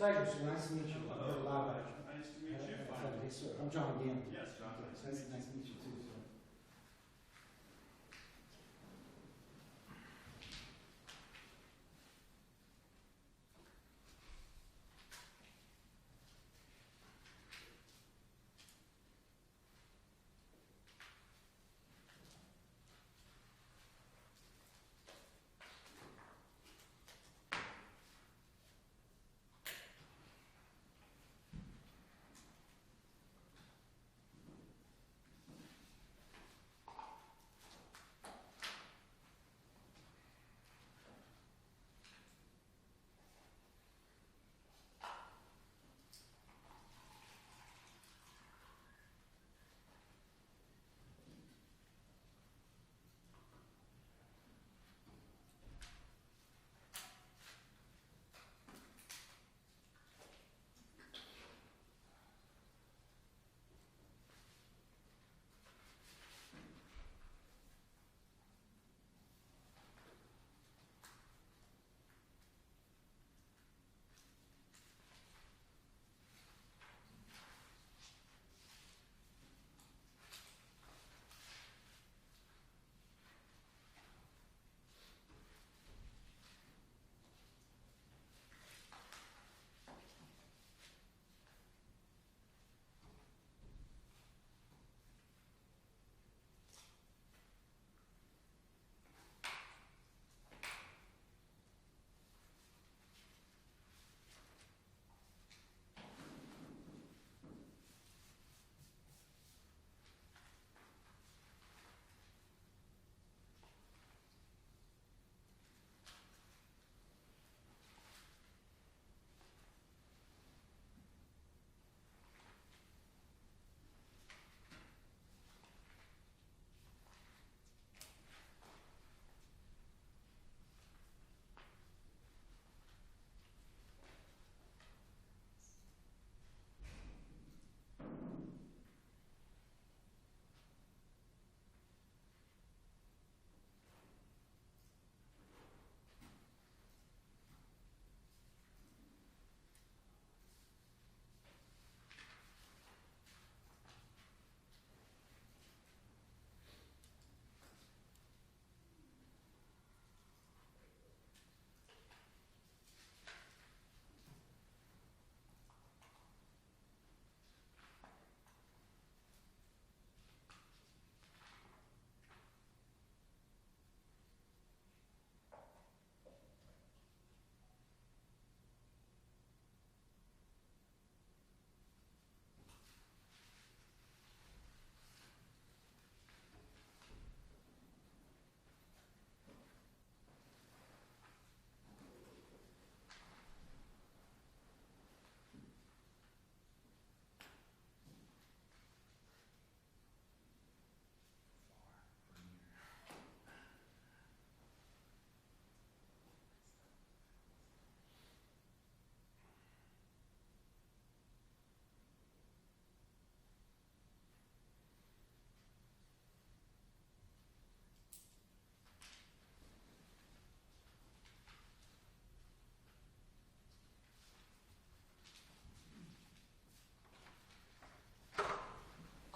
pleasure, sir. Nice to meet you. Hello. Hello. Nice to meet you. Yes, sir. I'm John Dean. Yes, John. Nice to meet you too, sir.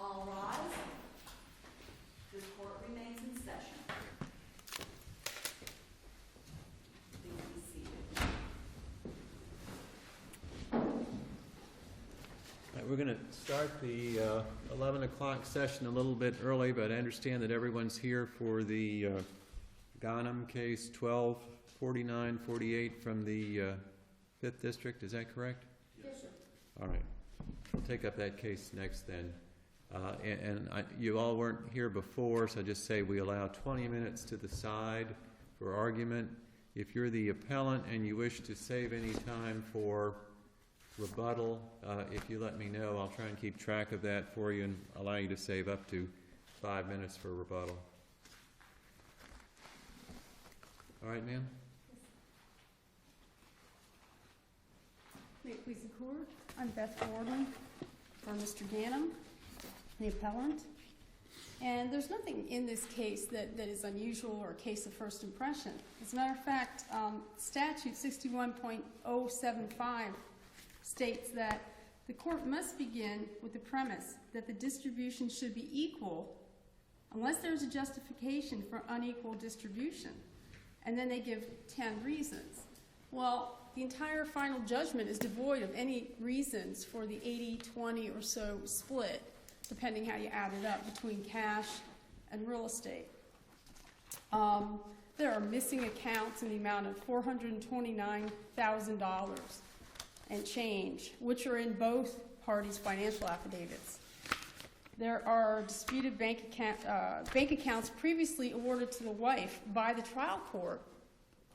All rise. This court remains in session. Please be seated. All right, we're going to start the 11 o'clock session a little bit early, but I understand that everyone's here for the Ghanem case 12-4948 from the 5th District. Is that correct? Yes, sir. All right. We'll take up that case next then. You all weren't here before, so I just say we allow 20 minutes to the side for argument. If you're the appellant and you wish to save any time for rebuttal, if you let me know, I'll try and keep track of that for you and allow you to save up to 5 minutes for rebuttal. All right, ma'am? May it please the court, I'm Beth Gordon for Mr. Ghanem, the appellant. And there's nothing in this case that is unusual or a case of first impression. As a matter of fact, statute 61.075 states that the court must begin with the premise that the distribution should be equal unless there's a justification for unequal distribution. And then they give 10 reasons. Well, the entire final judgment is devoid of any reasons for the 80-20 or so split, depending how you add it up, between cash and real estate. There are missing accounts in the amount of $429,000 and change, which are in both parties' financial affidavits. There are disputed bank accounts previously awarded to the wife by the trial court,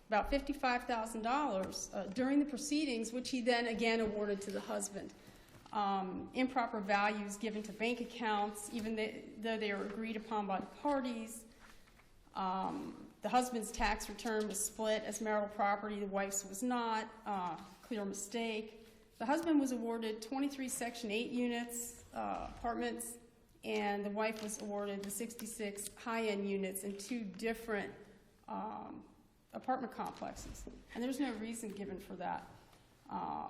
about $55,000 during the proceedings, which he then again awarded to the husband. Improper values given to bank accounts, even though they are agreed upon by the parties. The husband's tax return was split as marital property, the wife's was not. Clear mistake. The husband was awarded 23 Section 8 units, apartments, and the wife was awarded the 66 high-end units in 2 different apartment complexes. And there's no reason given for that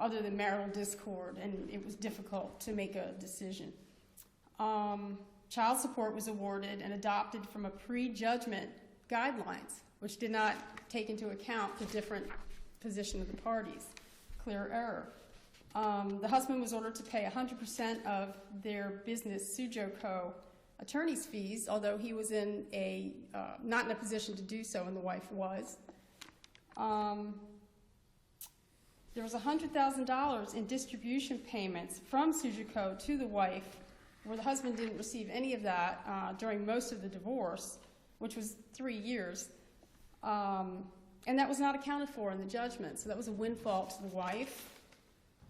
other than marital discord, and it was difficult to make a decision. Child support was awarded and adopted from a pre-judgment guidelines, which did not take into account the different position of the parties. Clear error. The husband was ordered to pay 100% of their business Sujoco attorney's fees, although he was in not in a position to do so, and the wife was. There was $100,000 in distribution payments from Sujoco to the wife, where the husband didn't receive any of that during most of the divorce, which was 3 years. And that was not accounted for in the judgment, so that was a windfall to the wife.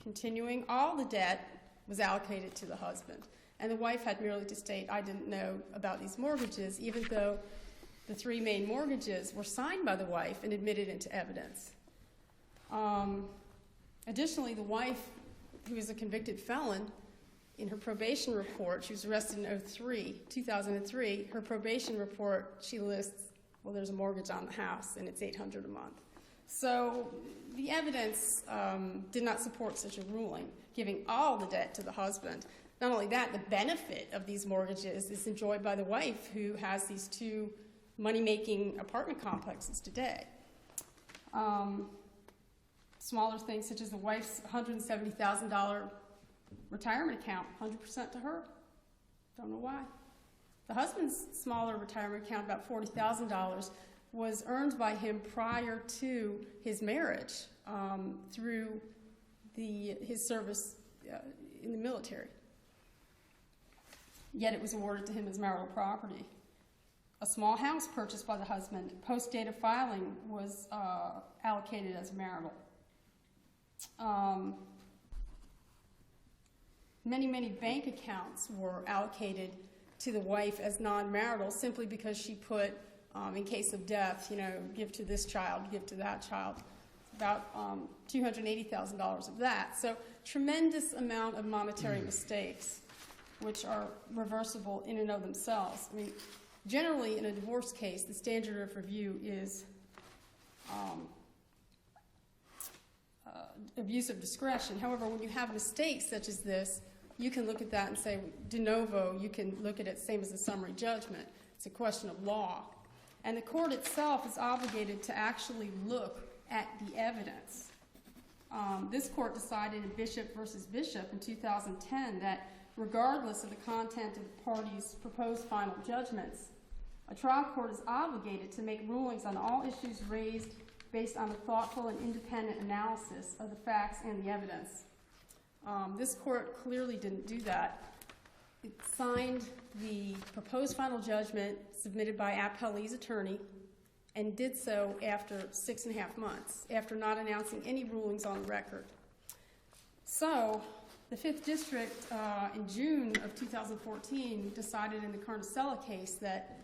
Continuing, all the debt was allocated to the husband. And the wife had merely to state, I didn't know about these mortgages, even though the 3 main mortgages were signed by the wife and admitted into evidence. Additionally, the wife, who is a convicted felon, in her probation report, she was arrested in 2003, her probation report, she lists, well, there's a mortgage on the house, and it's $800 a month. So the evidence did not support such a ruling, giving all the debt to the husband. Not only that, the benefit of these mortgages is enjoyed by the wife, who has these 2 money-making apartment complexes today. Smaller things such as the wife's $170,000 retirement account, 100% to her. Don't know why. The husband's smaller retirement account, about $40,000, was earned by him prior to his marriage through his service in the military. Yet it was awarded to him as marital property. A small house purchased by the husband, post-date of filing, was allocated as marital. Many bank accounts were allocated to the wife as non-marital simply because she put, in case of death, give to this child, give to that child. About $280,000 of that. So tremendous amount of monetary mistakes, which are reversible in and of themselves. I mean, generally in a divorce case, the standard of review is abuse of discretion. However, when you have mistakes such as this, you can look at that and say, de novo, you can look at it same as a summary judgment. It's a question of law. And the court itself is obligated to actually look at the evidence. This court decided in Bishop versus Bishop in 2010 that regardless of the content of the parties' proposed final judgments, a trial court is obligated to make rulings on all issues raised based on a thoughtful and independent analysis of the facts and the evidence. This court clearly didn't do that. It signed the proposed final judgment submitted by Appellee's attorney and did so after 6.5 months, after not announcing any rulings on the record. So the 5th District in June of 2014 decided in the Carnicella case that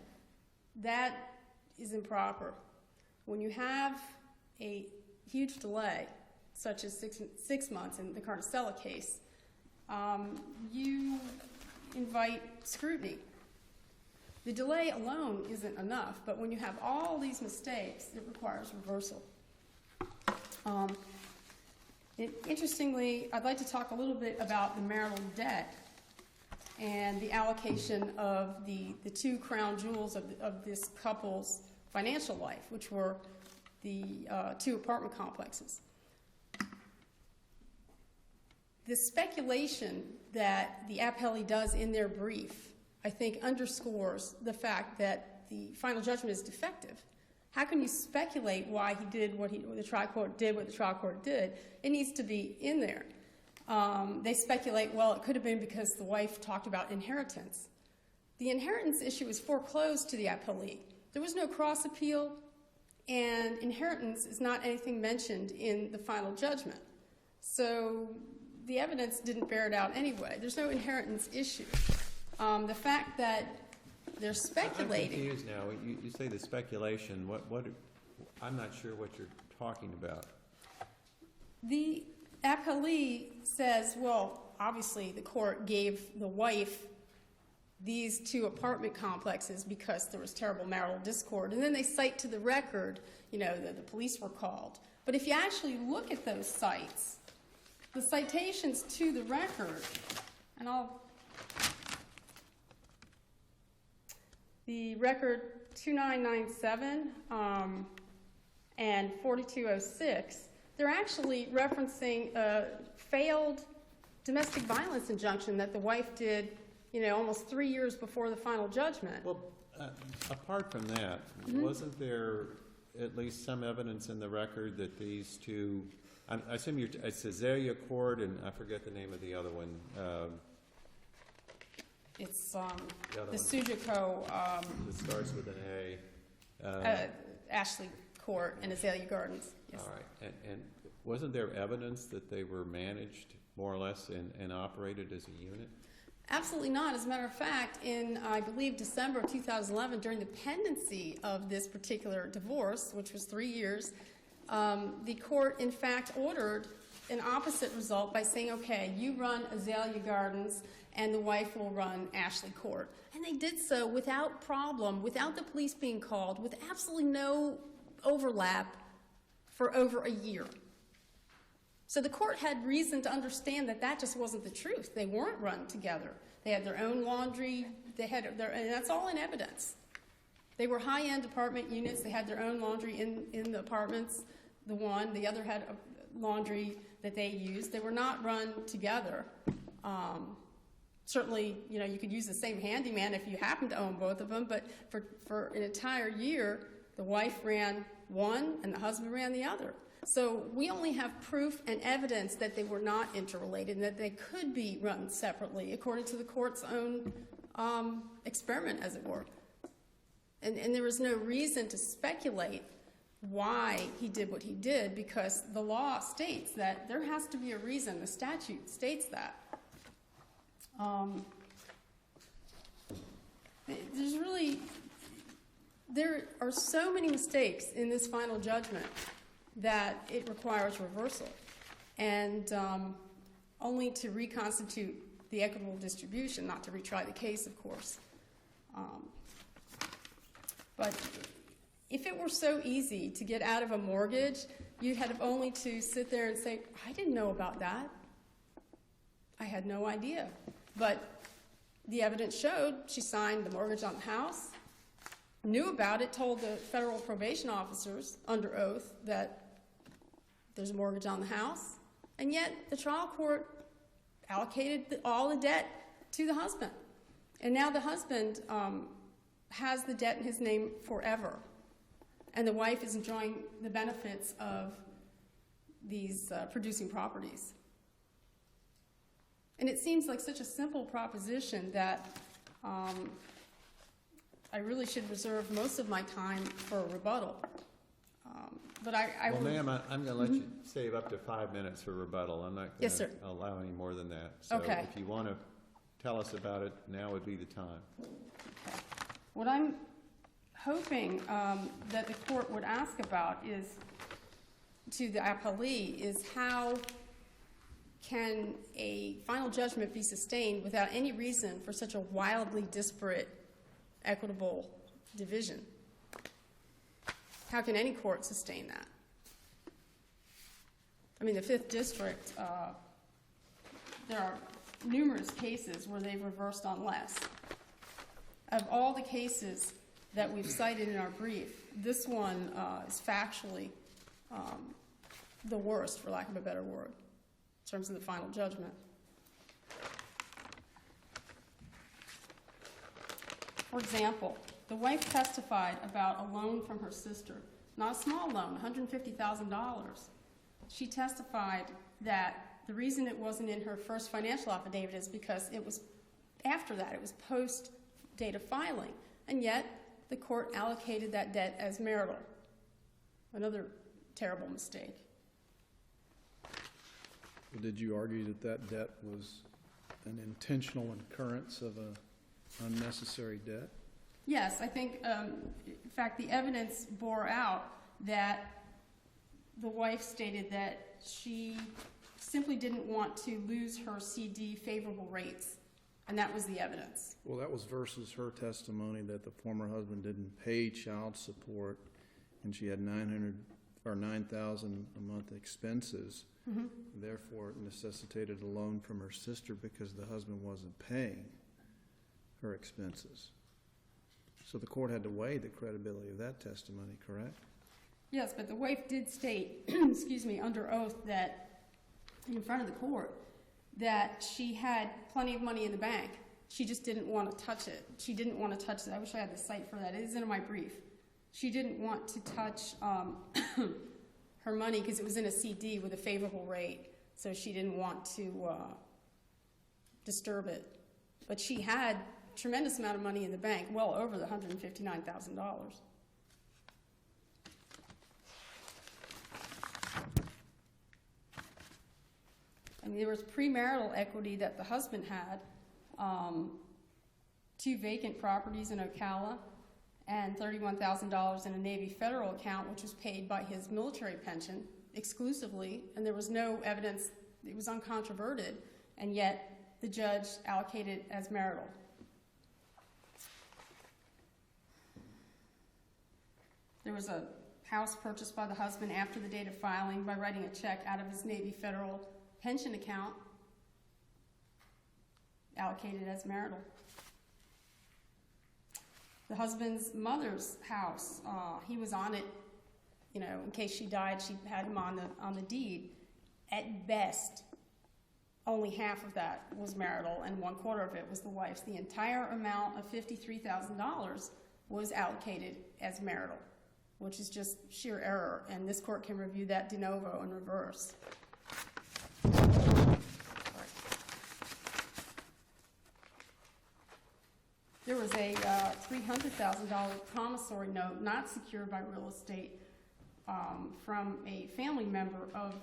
that is improper. When you have a huge delay, such as 6 months in the Carnicella case, you invite scrutiny. The delay alone isn't enough, but when you have all these mistakes, it requires reversal. Interestingly, I'd like to talk a little bit about the marital debt and the allocation of the two crown jewels of this couple's financial life, which were the two apartment complexes. The speculation that the appellee does in their brief, I think, underscores the fact that the final judgment is defective. How can you speculate why he did what the trial court did, what the trial court did? It needs to be in there. They speculate, well, it could have been because the wife talked about inheritance. The inheritance issue is foreclosed to the appellee. There was no cross appeal, and inheritance is not anything mentioned in the final judgment. So the evidence didn't bear it out anyway. There's no inheritance issue. The fact that they're speculating. I'm confused now. You say the speculation. What? I'm not sure what you're talking about. The appellee says, well, obviously the court gave the wife these two apartment complexes because there was terrible marital discord. And then they cite to the record, that the police were called. But if you actually look at those cites, the citations to the record, and the record 2997 and 4206, they're actually referencing a failed domestic violence injunction that the wife did, almost 3 years before the final judgment. Well, apart from that, wasn't there at least some evidence in the record that these two, I assume it's Azalea Court, and I forget the name of the other one. It's the Sujiko, it starts with an A. Ashley Court and Azalea Gardens. Yes. All right. And wasn't there evidence that they were managed more or less and operated as a unit? Absolutely not. As a matter of fact, in, I believe, December of 2011, during the pendency of this particular divorce, which was 3 years, the court, in fact, ordered an opposite result by saying, okay, you run Azalea Gardens and the wife will run Ashley Court. And they did so without problem, without the police being called, with absolutely no overlap for over a year. So the court had reason to understand that that just wasn't the truth. They weren't run together. They had their own laundry. And that's all in evidence. They were high-end apartment units. They had their own laundry in the apartments. The other had a laundry that they used. They were not run together. Certainly, you could use the same handyman if you happen to own both of them, but for an entire year, the wife ran one and the husband ran the other. So we only have proof and evidence that they were not interrelated and that they could be run separately according to the court's own experiment, as it were. And there was no reason to speculate why he did what he did, because the law states that there has to be a reason. The statute states that. There are so many mistakes in this final judgment that it requires reversal, and only to reconstitute the equitable distribution, not to retry the case, of course. But if it were so easy to get out of a mortgage, you'd have only to sit there and say, I didn't know about that. I had no idea. But the evidence showed she signed the mortgage on the house, knew about it, told the federal probation officers under oath that there's a mortgage on the house, and yet the trial court allocated all the debt to the husband. And now the husband has the debt in his name forever, and the wife is enjoying the benefits of these producing properties. And it seems like such a simple proposition that I really should reserve most of my time for a rebuttal. But Well, ma'am, I'm going to let you save up to 5 minutes for rebuttal. I'm not going to allow any more than that. So okay. If you want to tell us about it, now would be the time. Okay. What I'm hoping that the court would ask about is, to the appellee, is how can a final judgment be sustained without any reason for such a wildly disparate equitable division? How can any court sustain that? I mean, the 5th District, there are numerous cases where they've reversed on less. Of all the cases that we've cited in our brief, this one is factually the worst, for lack of a better word, in terms of the final judgment. For example, the wife testified about a loan from her sister, not a small loan, $150,000. She testified that the reason it wasn't in her first financial affidavit is because it was after that, it was post date of filing, and yet the court allocated that debt as marital. Another terrible mistake. Did you argue that that debt was an intentional incurrence of an unnecessary debt? Yes, I think, in fact, the evidence bore out that the wife stated that she simply didn't want to lose her CD favorable rates, and that was the evidence. Well, that was versus her testimony that the former husband didn't pay child support, and she had $900 or $9,000 a month expenses. Mm-hmm. Therefore, it necessitated a loan from her sister because the husband wasn't paying her expenses. So the court had to weigh the credibility of that testimony, correct? Yes, but the wife did state, excuse me, under oath that, in front of the court, that she had plenty of money in the bank. She just didn't want to touch it. She didn't want to touch it. I wish I had the cite for that. It is in my brief. She didn't want to touch her money because it was in a CD with a favorable rate, so she didn't want to disturb it. But she had a tremendous amount of money in the bank, well over the $159,000. I mean, there was premarital equity that the husband had, 2 vacant properties in Ocala, and $31,000 in a Navy federal account, which was paid by his military pension exclusively, and there was no evidence, it was uncontroverted, and yet the judge allocated as marital. There was a house purchased by the husband after the date of filing by writing a check out of his Navy federal pension account, allocated as marital. The husband's mother's house, he was on it, you know, in case she died, she had him on the deed. At best, only half of that was marital and 1/4 of it was the wife's. The entire amount of $53,000 was allocated as marital, which is just sheer error, and this court can review that de novo in reverse. There was a $300,000 promissory note not secured by real estate from a family member of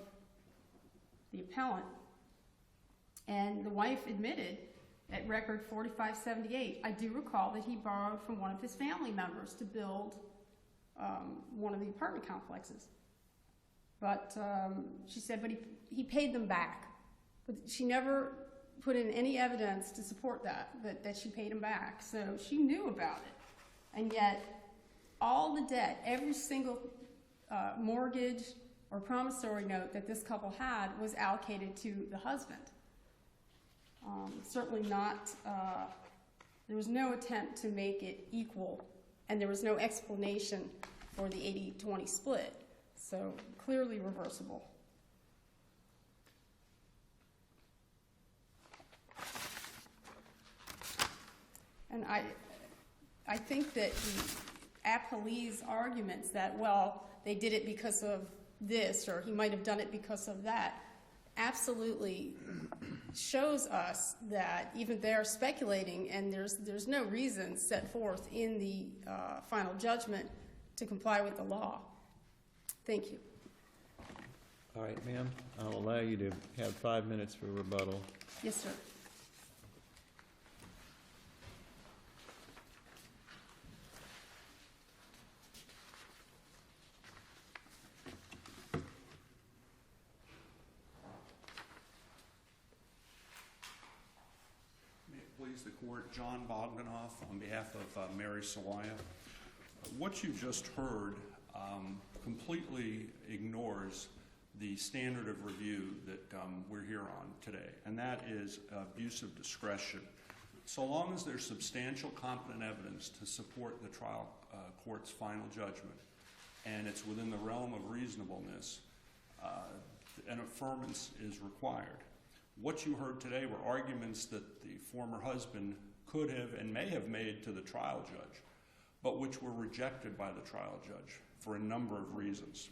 the appellant, and the wife admitted at record 4578, I do recall that he borrowed from one of his family members to build one of the apartment complexes. But she said, but he paid them back. But she never put in any evidence to support that she paid him back. So she knew about it. And yet, all the debt, every single mortgage or promissory note that this couple had was allocated to the husband. Certainly not, there was no attempt to make it equal, and there was no explanation for the 80-20 split. So clearly reversible. And I think that the appellee's arguments that, well, they did it because of this, or he might have done it because of that, absolutely shows us that even they're speculating, and there's no reason set forth in the final judgment to comply with the law. Thank you. All right, ma'am, I'll allow you to have 5 minutes for rebuttal. Yes, sir. Please the court, John Bogdanoff on behalf of Mary Salaya. What you just heard completely ignores the standard of review that we're here on today, and that is abuse of discretion. So long as there's substantial competent evidence to support the trial court's final judgment, and it's within the realm of reasonableness, an affirmance is required. What you heard today were arguments that the former husband could have and may have made to the trial judge, but which were rejected by the trial judge for a number of reasons.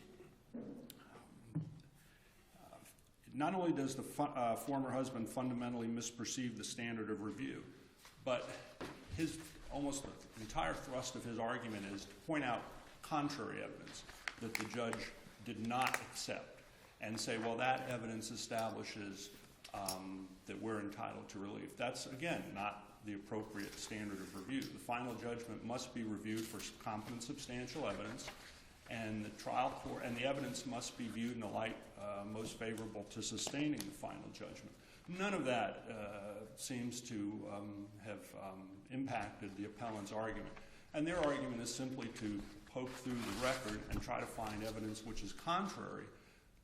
Not only does the former husband fundamentally misperceive the standard of review, but his almost the entire thrust of his argument is to point out contrary evidence that the judge did not accept and say, well, that evidence establishes that we're entitled to relief. That's, again, not the appropriate standard of review. The final judgment must be reviewed for competent substantial evidence, and the trial court and the evidence must be viewed in the light most favorable to sustaining the final judgment. None of that seems to have impacted the appellant's argument. And their argument is simply to poke through the record and try to find evidence which is contrary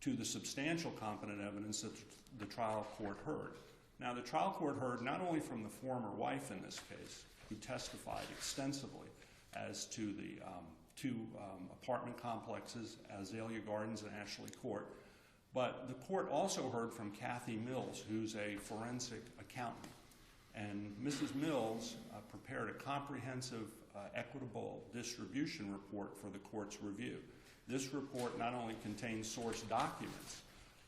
to the substantial competent evidence that the trial court heard. Now, the trial court heard not only from the former wife in this case, who testified extensively as to the two apartment complexes, Azalea Gardens and Ashley Court, but the court also heard from Kathy Mills, who's a forensic accountant. And Mrs. Mills prepared a comprehensive equitable distribution report for the court's review. This report not only contains source documents,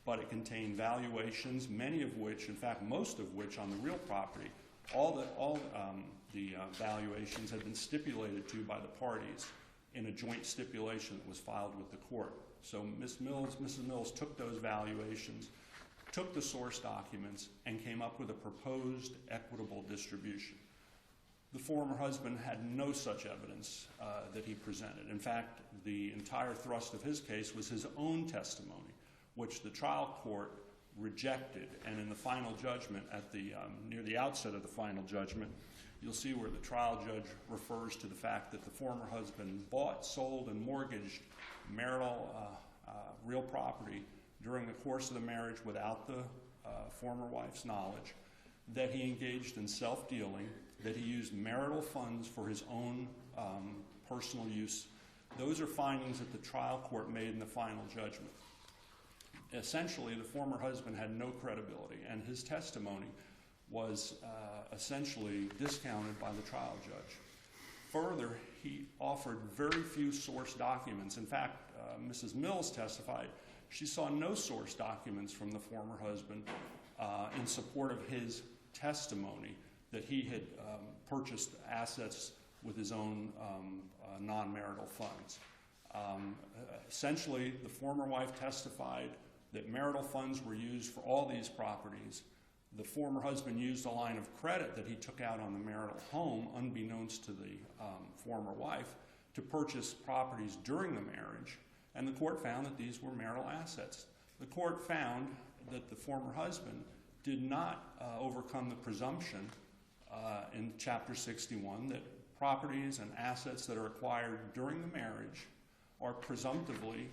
but it contained valuations, many of which, in fact, most of which on the real property, all the valuations had been stipulated to by the parties in a joint stipulation that was filed with the court. So Mrs. Mills took those valuations, took the source documents, and came up with a proposed equitable distribution. The former husband had no such evidence that he presented. In fact, the entire thrust of his case was his own testimony, which the trial court rejected. And in the final judgment, at the near the outset of the final judgment, you'll see where the trial judge refers to the fact that the former husband bought, sold, and mortgaged marital real property during the course of the marriage without the former wife's knowledge, that he engaged in self-dealing, that he used marital funds for his own personal use. Those are findings that the trial court made in the final judgment. Essentially, the former husband had no credibility, and his testimony was essentially discounted by the trial judge. Further, he offered very few source documents. In fact, Mrs. Mills testified she saw no source documents from the former husband in support of his testimony that he had purchased assets with his own non-marital funds. Essentially, the former wife testified that marital funds were used for all these properties. The former husband used a line of credit that he took out on the marital home, unbeknownst to the former wife, to purchase properties during the marriage, and the court found that these were marital assets. The court found that the former husband did not overcome the presumption in Chapter 61 that properties and assets that are acquired during the marriage are presumptively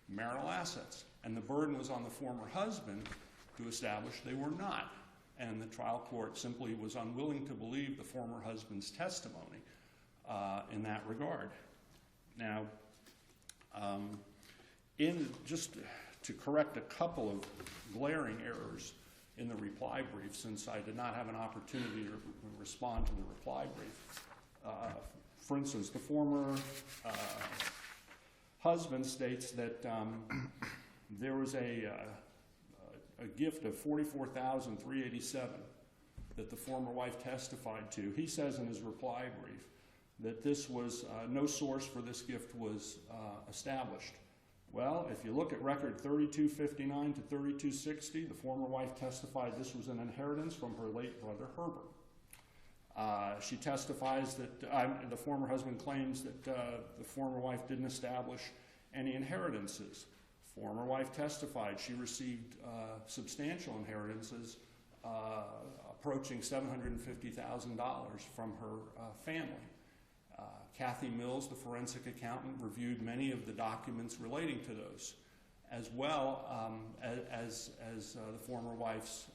marital assets. And the burden was on the former husband to establish they were not. And the trial court simply was unwilling to believe the former husband's testimony in that regard. Now, just to correct a couple of glaring errors in the reply brief, since I did not have an opportunity to respond to the reply brief. For instance, the former husband states that there was a gift of $44,387 that the former wife testified to. He says in his reply brief that this was no source for this gift was established. Well, if you look at record 3259 to 3260, the former wife testified this was an inheritance from her late brother Herbert. She testifies that the former husband claims that the former wife didn't establish any inheritances. Former wife testified she received substantial inheritances approaching $750,000 from her family. Kathy Mills, the forensic accountant, reviewed many of the documents relating to those as well as the former wife's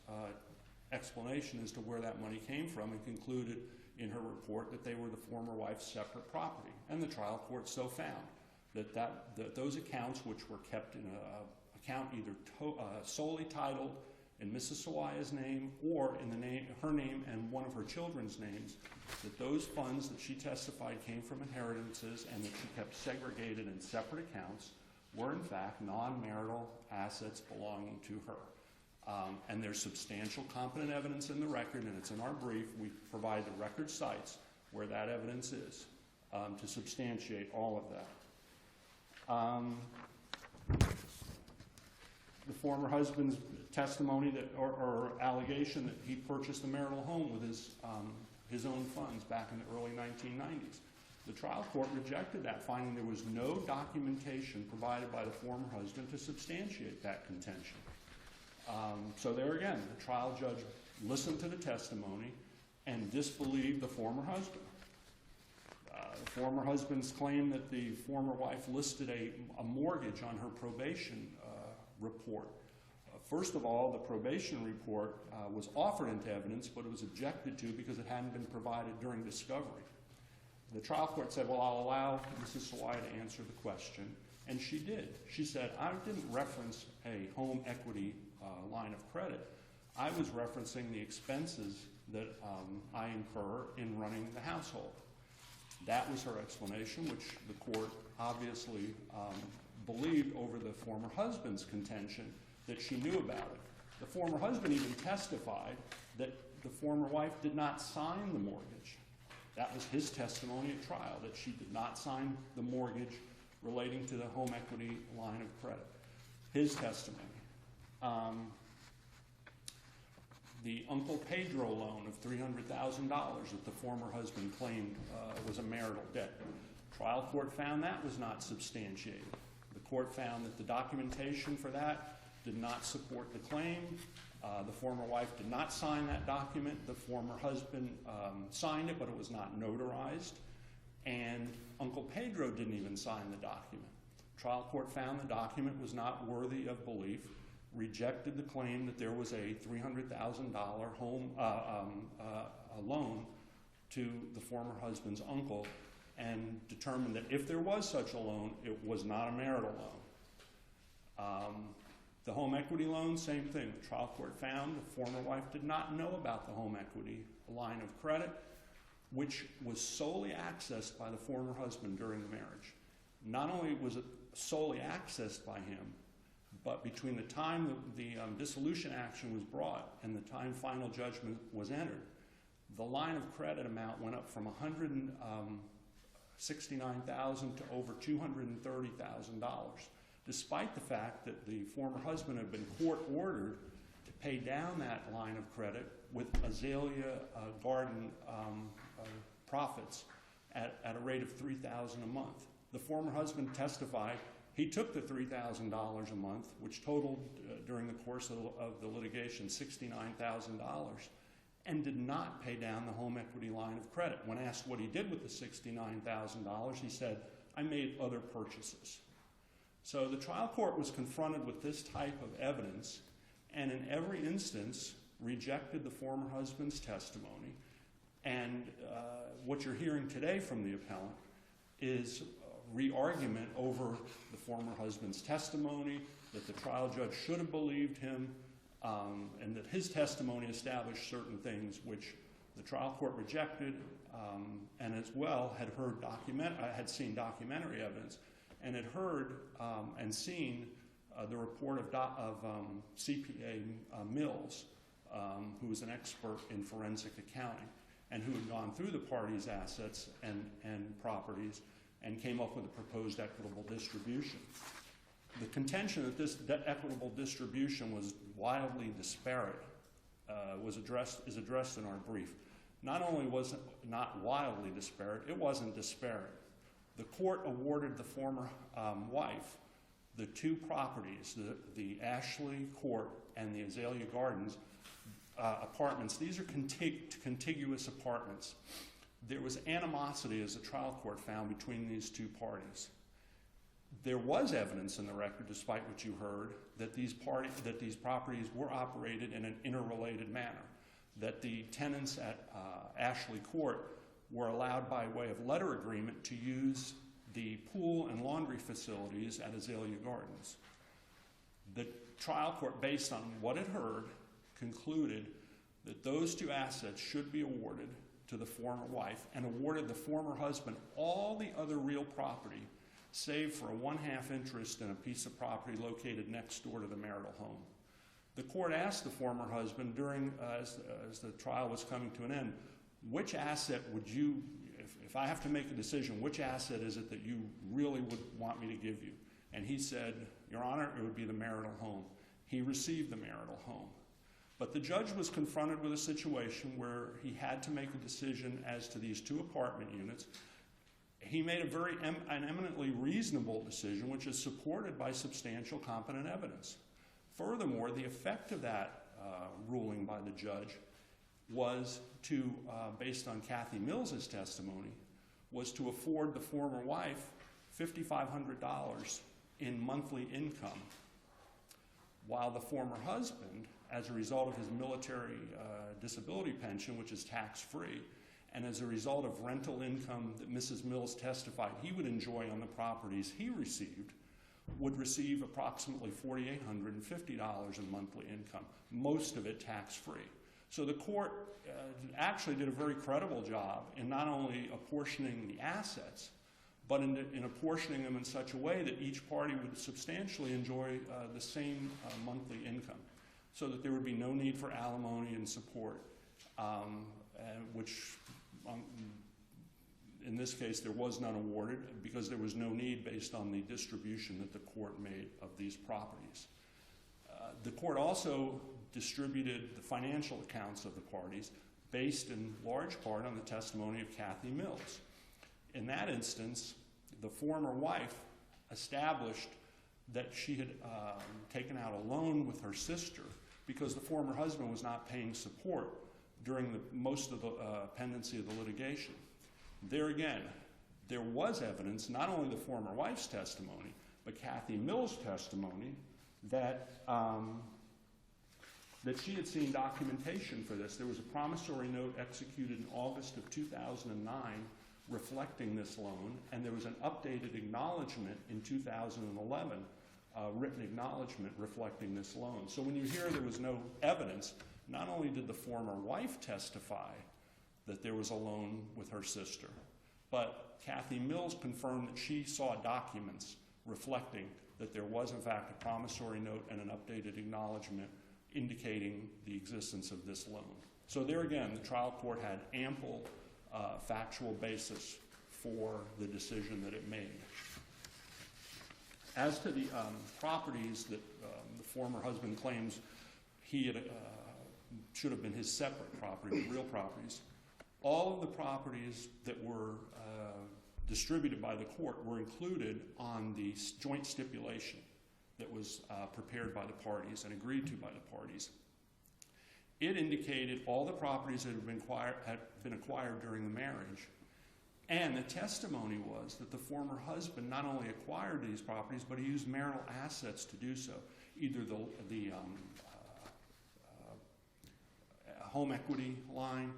explanation as to where that money came from, and concluded in her report that they were the former wife's separate property. And the trial court so found that those accounts, which were kept in an account either solely titled in Mrs. Sawaya's name or in her name and one of her children's names, that those funds that she testified came from inheritances and that she kept segregated in separate accounts were in fact non-marital assets belonging to her. And there's substantial competent evidence in the record, and it's in our brief. We provide the record sites where that evidence is to substantiate all of that. The former husband's testimony or allegation that he purchased a marital home with his own funds back in the early 1990s. The trial court rejected that, finding there was no documentation provided by the former husband to substantiate that contention. So there again, the trial judge listened to the testimony and disbelieved the former husband. The former husband's claim that the former wife listed a mortgage on her probation report. First of all, the probation report was offered into evidence, but it was objected to because it hadn't been provided during discovery. The trial court said, well, I'll allow Mrs. Sawaya to answer the question, and she did. She said, I didn't reference a home equity line of credit. I was referencing the expenses that I incur in running the household. That was her explanation, which the court obviously believed over the former husband's contention that she knew about it. The former husband even testified that the former wife did not sign the mortgage. That was his testimony at trial, that she did not sign the mortgage relating to the home equity line of credit. His testimony. The Uncle Pedro loan of $300,000 that the former husband claimed was a marital debt. Trial court found that was not substantiated. The court found that the documentation for that did not support the claim. The former wife did not sign that document. The former husband signed it, but it was not notarized. And Uncle Pedro didn't even sign the document. Trial court found the document was not worthy of belief, rejected the claim that there was a $300,000 home loan to the former husband's uncle, and determined that if there was such a loan, it was not a marital loan. The home equity loan, same thing. The trial court found the former wife did not know about the home equity line of credit, which was solely accessed by the former husband during the marriage. Not only was it solely accessed by him, but between the time the dissolution action was brought and the time final judgment was entered, the line of credit amount went up from $169,000 to over $230,000, despite the fact that the former husband had been court-ordered to pay down that line of credit with Azalea Garden profits at a rate of $3,000 a month. The former husband testified he took the $3,000 a month, which totaled during the course of the litigation $69,000, and did not pay down the home equity line of credit. When asked what he did with the $69,000, he said, I made other purchases. So the trial court was confronted with this type of evidence, and in every instance rejected the former husband's testimony. And what you're hearing today from the appellant is re-argument over the former husband's testimony, that the trial judge should have believed him, and that his testimony established certain things which the trial court rejected, and as well had seen documentary evidence, and had heard and seen the report of CPA Mills, who was an expert in forensic accounting, and who had gone through the parties' assets and properties and came up with a proposed equitable distribution. The contention that this equitable distribution was wildly disparate is addressed in our brief. Not only was it not wildly disparate, it wasn't disparate. The court awarded the former wife the two properties, the Ashley Court and the Azalea Gardens apartments. These are contiguous apartments. There was animosity, as the trial court found, between these two parties. There was evidence in the record, despite what you heard, that these properties were operated in an interrelated manner, that the tenants at Ashley Court were allowed by way of letter agreement to use the pool and laundry facilities at Azalea Gardens. The trial court, based on what it heard, concluded that those two assets should be awarded to the former wife and awarded the former husband all the other real property, save for a 1/2 interest in a piece of property located next door to the marital home. The court asked the former husband during, as the trial was coming to an end, which asset would you, if I have to make a decision, which asset is it that you really would want me to give you? And he said, Your Honor, it would be the marital home. He received the marital home. But the judge was confronted with a situation where he had to make a decision as to these two apartment units. He made an eminently reasonable decision, which is supported by substantial competent evidence. Furthermore, the effect of that ruling by the judge was to, based on Kathy Mills's testimony, was to afford the former wife $5,500 in monthly income, while the former husband, as a result of his military disability pension, which is tax-free, and as a result of rental income that Mrs. Mills testified he would enjoy on the properties he received, would receive approximately $4,850 in monthly income, most of it tax-free. So the court actually did a very credible job in not only apportioning the assets, but in apportioning them in such a way that each party would substantially enjoy the same monthly income, so that there would be no need for alimony and support, which in this case there was none awarded because there was no need based on the distribution that the court made of these properties. The court also distributed the financial accounts of the parties based in large part on the testimony of Kathy Mills. In that instance, the former wife established that she had taken out a loan with her sister because the former husband was not paying support during most of the pendency of the litigation. There again, there was evidence, not only the former wife's testimony, but Kathy Mills' testimony that she had seen documentation for this. There was a promissory note executed in August of 2009 reflecting this loan, and there was an updated acknowledgement in 2011, written acknowledgement reflecting this loan. So when you hear there was no evidence, not only did the former wife testify that there was a loan with her sister, but Kathy Mills confirmed that she saw documents reflecting that there was in fact a promissory note and an updated acknowledgement indicating the existence of this loan. So there again, the trial court had ample factual basis for the decision that it made. As to the properties that the former husband claims he had, should have been his separate property, the real properties, all of the properties that were distributed by the court were included on the joint stipulation that was prepared by the parties and agreed to by the parties. It indicated all the properties that had been acquired during the marriage, and the testimony was that the former husband not only acquired these properties, but he used marital assets to do so, either the home equity line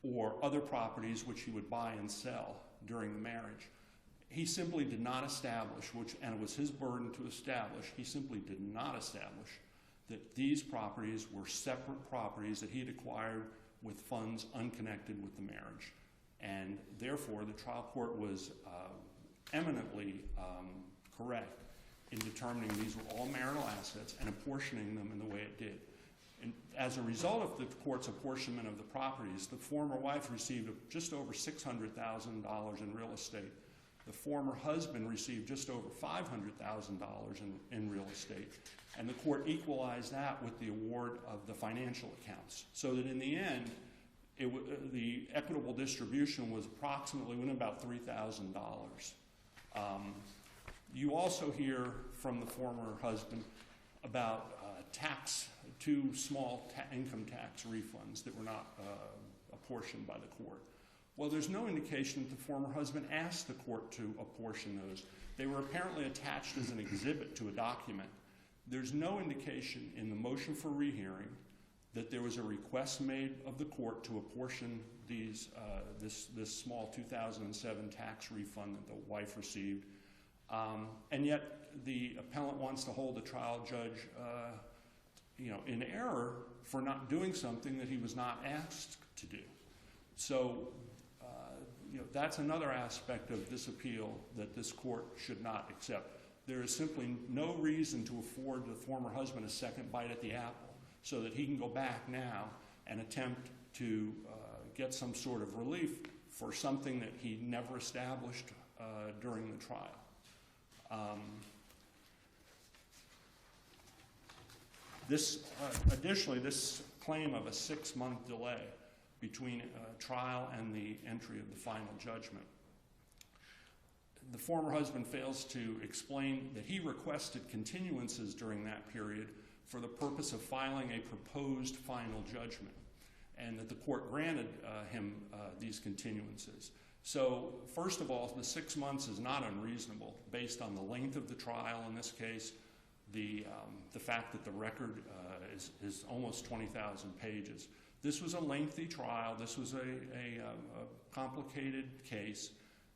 or other properties which he would buy and sell during the marriage. He simply did not establish, and it was his burden to establish, he simply did not establish that these properties were separate properties that he had acquired with funds unconnected with the marriage. And therefore, the trial court was eminently correct in determining these were all marital assets and apportioning them in the way it did. And as a result of the court's apportionment of the properties, the former wife received just over $600,000 in real estate. The former husband received just over $500,000 in real estate. And the court equalized that with the award of the financial accounts. So that in the end, the equitable distribution was approximately about $3,000. You also hear from the former husband about two small income tax refunds that were not apportioned by the court. Well, there's no indication that the former husband asked the court to apportion those. They were apparently attached as an exhibit to a document. There's no indication in the motion for rehearing that there was a request made of the court to apportion these, this small 2007 tax refund that the wife received. And yet the appellant wants to hold the trial judge in error for not doing something that he was not asked to do. So that's another aspect of this appeal that this court should not accept. There is simply no reason to afford the former husband a second bite at the apple so that he can go back now and attempt to get some sort of relief for something that he never established during the trial. Additionally, this claim of a 6-month delay between trial and the entry of the final judgment. The former husband fails to explain that he requested continuances during that period for the purpose of filing a proposed final judgment, and that the court granted him these continuances. So, first of all, the 6 months is not unreasonable based on the length of the trial in this case, the fact that the record is almost 20,000 pages. This was a lengthy trial. This was a complicated case,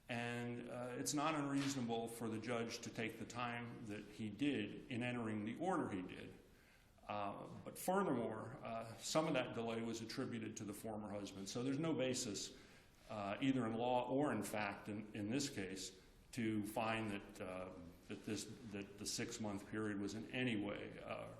and it's not unreasonable for the judge to take the time that he did in entering the order he did. But furthermore, some of that delay was attributed to the former husband. So there's no basis, either in law or in fact, in this case, to find that the 6-month period was in any way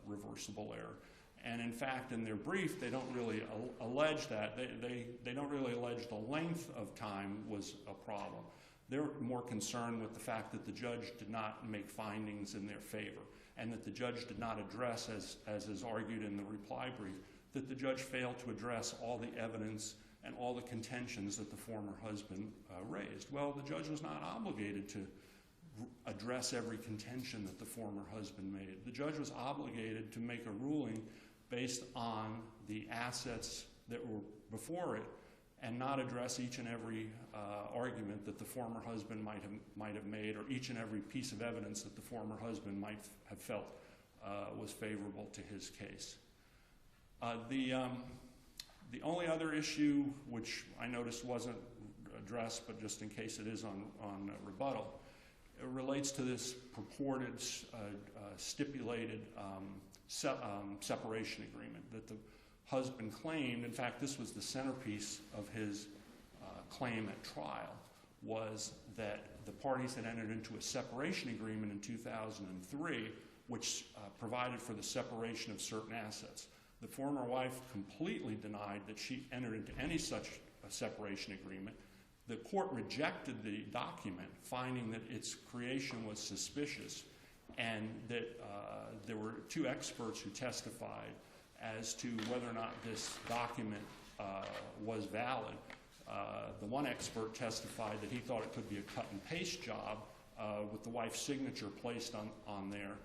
reversible error. And in fact, in their brief, they don't really allege that. They don't really allege the length of time was a problem. They're more concerned with the fact that the judge did not make findings in their favor, and that the judge did not address, as is argued in the reply brief, that the judge failed to address all the evidence and all the contentions that the former husband raised. Well, the judge was not obligated to address every contention that the former husband made. The judge was obligated to make a ruling based on the assets that were before it, and not address each and every argument that the former husband might have made, or each and every piece of evidence that the former husband might have felt was favorable to his case. The only other issue, which I noticed wasn't addressed, but just in case it is on rebuttal, it relates to this purported stipulated separation agreement that the husband claimed. In fact, this was the centerpiece of his claim at trial, was that the parties had entered into a separation agreement in 2003, which provided for the separation of certain assets. The former wife completely denied that she entered into any such separation agreement. The court rejected the document, finding that its creation was suspicious, and that there were 2 experts who testified as to whether or not this document was valid. The one expert testified that he thought it could be a cut-and-paste job with the wife's signature placed on there,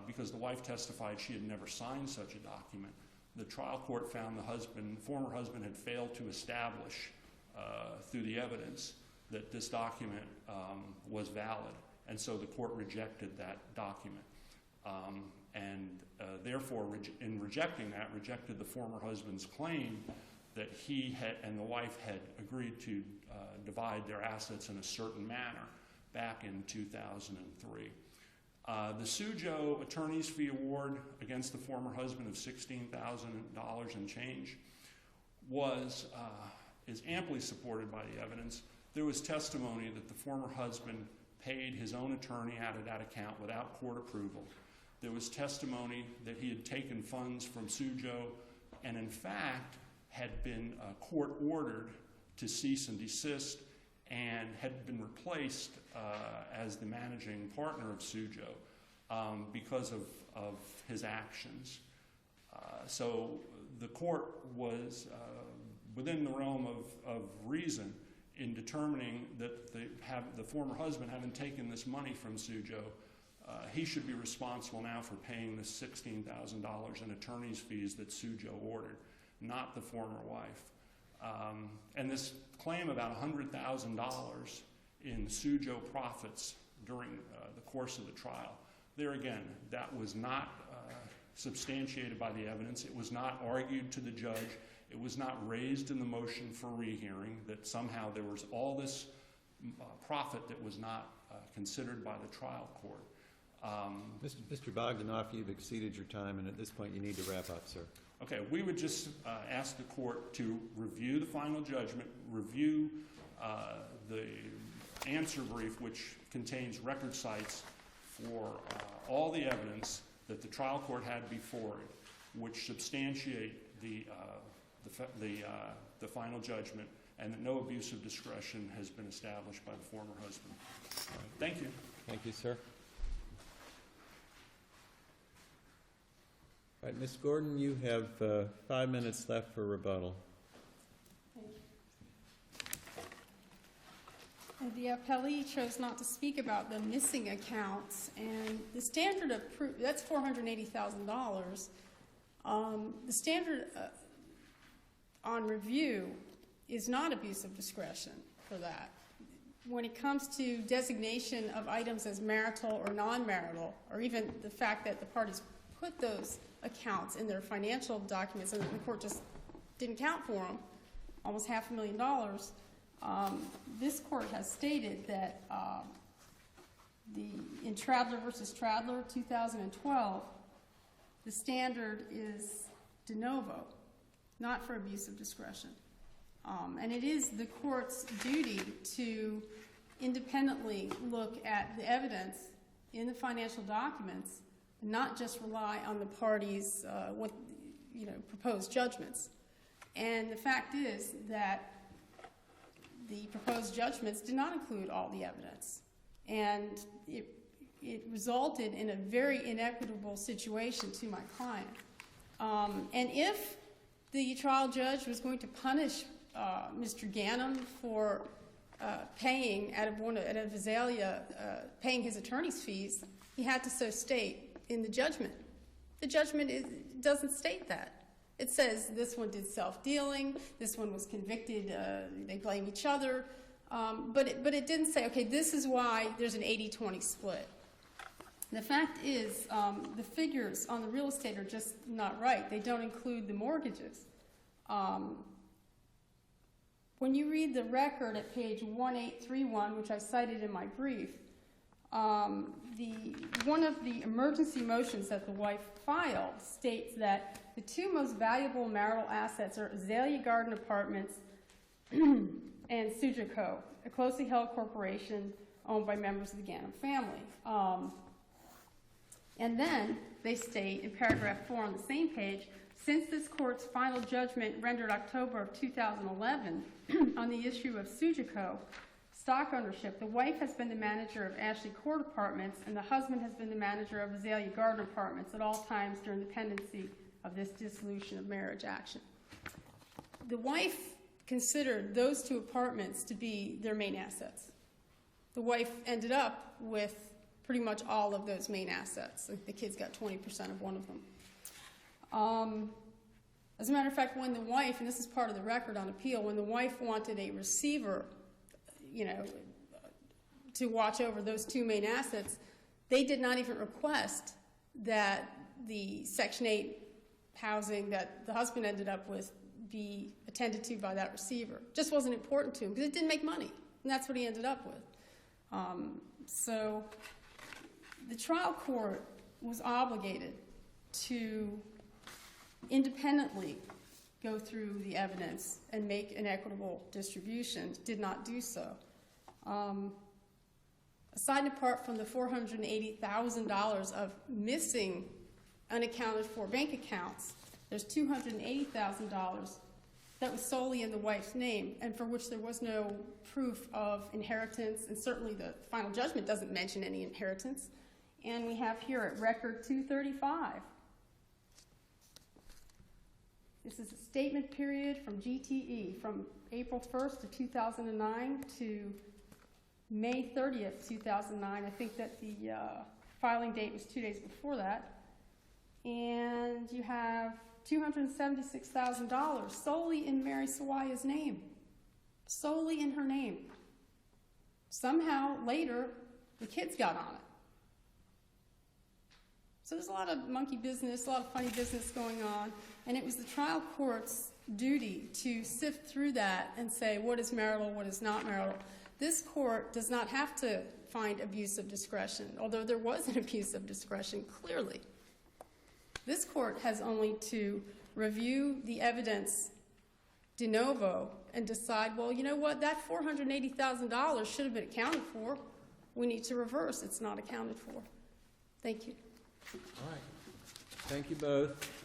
because the wife testified she had never signed such a document. The trial court found the former husband had failed to establish through the evidence that this document was valid, and so the court rejected that document. Therefore, in rejecting that, rejected the former husband's claim that he and the wife had agreed to divide their assets in a certain manner back in 2003. The Sujo attorney's fee award against the former husband of $16,000 and change is amply supported by the evidence. There was testimony that the former husband paid his own attorney out of that account without court approval. There was testimony that he had taken funds from Sujo and, in fact, had been court-ordered to cease and desist and had been replaced as the managing partner of Sujo because of his actions. So the court was within the realm of reason in determining that the former husband, having taken this money from Sujo, he should be responsible now for paying the $16,000 in attorney's fees that Sujo ordered, not the former wife. And this claim about $100,000 in Sujo profits during the course of the trial, there again, that was not substantiated by the evidence. It was not argued to the judge. It was not raised in the motion for rehearing that somehow there was all this profit that was not considered by the trial court. Mr. Bogdanoff, you've exceeded your time, and at this point you need to wrap up, sir. Okay, we would just ask the court to review the final judgment, review the answer brief, which contains record cites for all the evidence that the trial court had before it, which substantiate the final judgment, and that no abuse of discretion has been established by the former husband. Thank you. Thank you, sir. All right, Ms. Gordon, you have 5 minutes left for rebuttal. And the appellee chose not to speak about the missing accounts, and the standard of proof, that's $480,000. The standard on review is not abuse of discretion for that. When it comes to designation of items as marital or non-marital, or even the fact that the parties put those accounts in their financial documents and the court just didn't count for them, almost $500,000, this court has stated that in Tradler versus Tradler, 2012, the standard is de novo, not for abuse of discretion. And it is the court's duty to independently look at the evidence in the financial documents, and not just rely on the parties' proposed judgments. And the fact is that the proposed judgments did not include all the evidence, and it resulted in a very inequitable situation to my client. And if the trial judge was going to punish Mr. Ganem for paying out of Azalea, paying his attorney's fees, he had to so state in the judgment. The judgment doesn't state that. It says this one did self-dealing, this one was convicted, they blame each other, but it didn't say, okay, this is why there's an 80-20 split. The fact is, the figures on the real estate are just not right. They don't include the mortgages. When you read the record at page 1831, which I cited in my brief, one of the emergency motions that the wife filed states that the two most valuable marital assets are Azalea Garden Apartments and Sujiko, a closely held corporation owned by members of the Ganem family. And then they state in paragraph 4 on the same page, since this court's final judgment rendered October of 2011 on the issue of Sujiko stock ownership, the wife has been the manager of Ashley Court Apartments and the husband has been the manager of Azalea Garden Apartments at all times during the pendency of this dissolution of marriage action. The wife considered those two apartments to be their main assets. The wife ended up with pretty much all of those main assets. The kids got 20% of one of them. As a matter of fact, when the wife, and this is part of the record on appeal, when the wife wanted a receiver, to watch over those two main assets, they did not even request that the Section 8 housing that the husband ended up with be attended to by that receiver. Just wasn't important to him because it didn't make money, and that's what he ended up with. So the trial court was obligated to independently go through the evidence and make an equitable distribution, did not do so. Aside and apart from the $480,000 of missing unaccounted for bank accounts, there's $280,000 that was solely in the wife's name and for which there was no proof of inheritance, and certainly the final judgment doesn't mention any inheritance. And we have here at record 235. This is a statement period from GTE from April 1st of 2009 to May 30th, 2009. I think that the filing date was 2 days before that. And you have $276,000 solely in Mary Sawaya's name, solely in her name. Somehow, later, the kids got on it. So there's a lot of monkey business, a lot of funny business going on, and it was the trial court's duty to sift through that and say what is marital, what is not marital. This court does not have to find abuse of discretion, although there was an abuse of discretion, clearly. This court has only to review the evidence de novo and decide, well, you know what, that $480,000 should have been accounted for. We need to reverse. It's not accounted for. Thank you. All right. Thank you both.